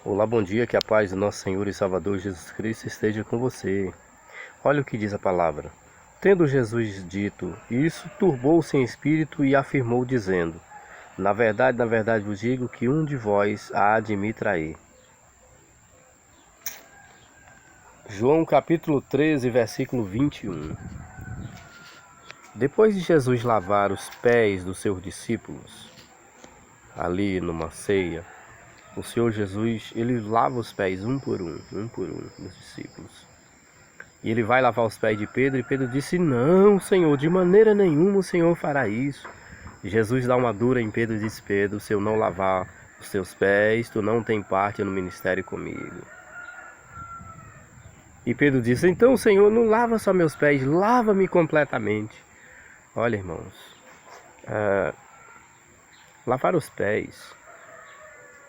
Olá, bom dia, que a paz do nosso Senhor e Salvador Jesus Cristo esteja com você. Olha o que diz a palavra. Tendo Jesus dito isso, turbou-se em espírito e afirmou, dizendo: na verdade vos digo que um de vós há de me trair. João capítulo 13, versículo 21. Depois de Jesus lavar os pés dos seus discípulos, ali numa ceia, o Senhor Jesus, ele lava os pés um por um dos discípulos. E ele vai lavar os pés de Pedro, e Pedro disse: não, Senhor, de maneira nenhuma o Senhor fará isso. E Jesus dá uma dura em Pedro e diz: Pedro, se eu não lavar os teus pés, tu não tem parte no ministério comigo. E Pedro disse: então, Senhor, não lava só meus pés, lava-me completamente. Olha, irmãos, lavar os pés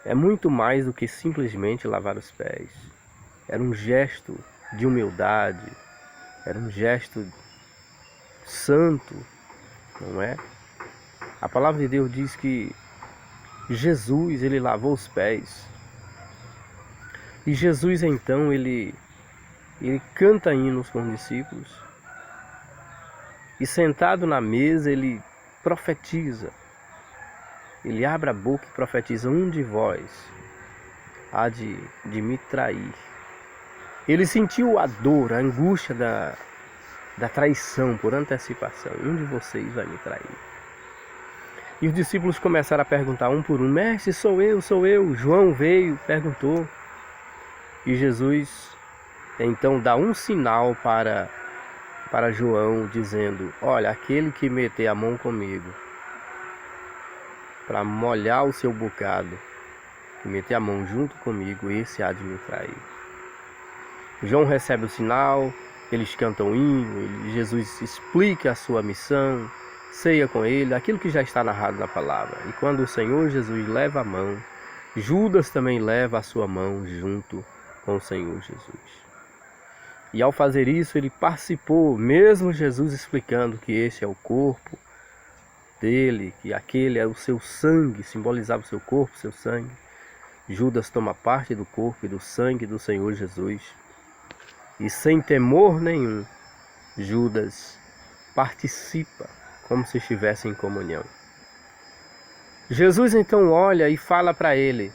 é muito mais do que simplesmente lavar os pés. Era um gesto de humildade, era um gesto santo, não é? A palavra de Deus diz que Jesus, ele lavou os pés. E Jesus, então, ele canta hinos com os discípulos. E sentado na mesa, ele profetiza. Ele abre a boca e profetiza: um de vós há de me trair. Ele sentiu a dor, a angústia da traição por antecipação. Um de vocês vai me trair. E os discípulos começaram a perguntar um por um: mestre, sou eu, sou eu. João veio, perguntou. E Jesus então dá um sinal para João, dizendo: olha, aquele que meter a mão comigo para molhar o seu bocado, que meter a mão junto comigo, esse há de me trair. João recebe o sinal, eles cantam hino, Jesus explica a sua missão, ceia com ele, aquilo que já está narrado na palavra. E quando o Senhor Jesus leva a mão, Judas também leva a sua mão junto com o Senhor Jesus. E ao fazer isso, ele participou, mesmo Jesus explicando que esse é o corpo dele, que aquele é o seu sangue, simbolizava o seu corpo, seu sangue. Judas toma parte do corpo e do sangue do Senhor Jesus. E sem temor nenhum, Judas participa como se estivesse em comunhão. Jesus então olha e fala para ele: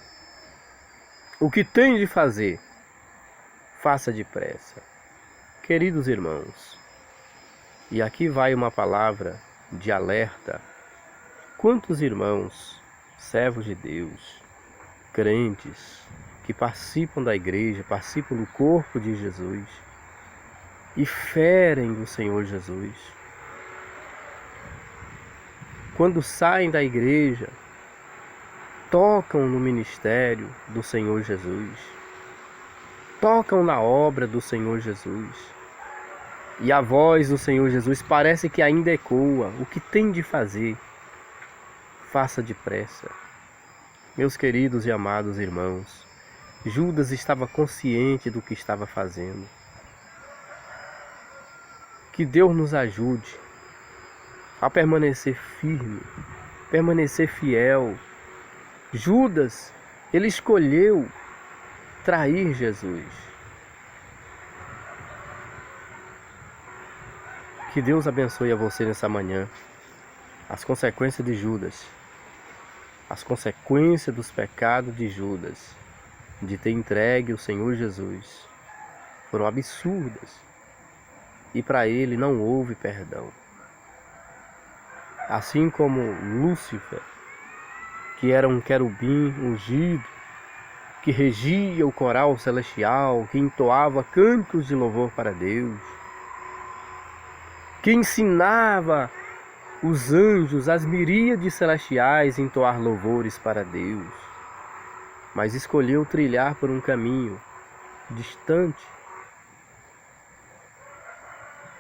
o que tem de fazer, faça depressa. Queridos irmãos, e aqui vai uma palavra de alerta. Quantos irmãos, servos de Deus, crentes, que participam da igreja, participam do corpo de Jesus e ferem do Senhor Jesus. Quando saem da igreja, tocam no ministério do Senhor Jesus, tocam na obra do Senhor Jesus. E a voz do Senhor Jesus parece que ainda ecoa: o que tem de fazer, faça depressa. Meus queridos e amados irmãos, Judas estava consciente do que estava fazendo. Que Deus nos ajude a permanecer firme, permanecer fiel. Judas, ele escolheu trair Jesus. Que Deus abençoe a você nessa manhã. As consequências de Judas, as consequências dos pecados de Judas, de ter entregue o Senhor Jesus, foram absurdas. E para ele não houve perdão. Assim como Lúcifer, que era um querubim ungido, que regia o coral celestial, que entoava cantos de louvor para Deus, que ensinava os anjos, as miríades celestiais, a entoar louvores para Deus, mas escolheu trilhar por um caminho distante.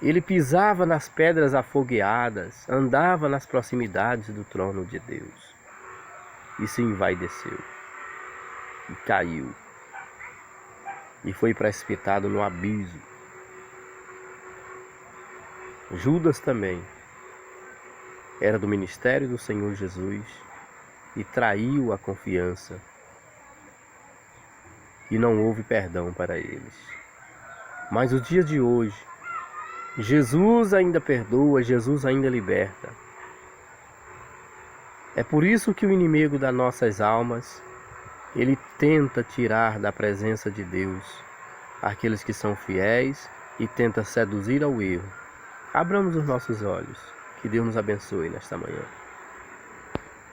Ele pisava nas pedras afogueadas, andava nas proximidades do trono de Deus, e se envaideceu, e caiu, e foi precipitado no abismo. Judas também era do ministério do Senhor Jesus e traiu a confiança e não houve perdão para eles. Mas o dia de hoje, Jesus ainda perdoa, Jesus ainda liberta. É por isso que o inimigo das nossas almas, ele tenta tirar da presença de Deus aqueles que são fiéis e tenta seduzir ao erro. Abramos os nossos olhos. Que Deus nos abençoe nesta manhã.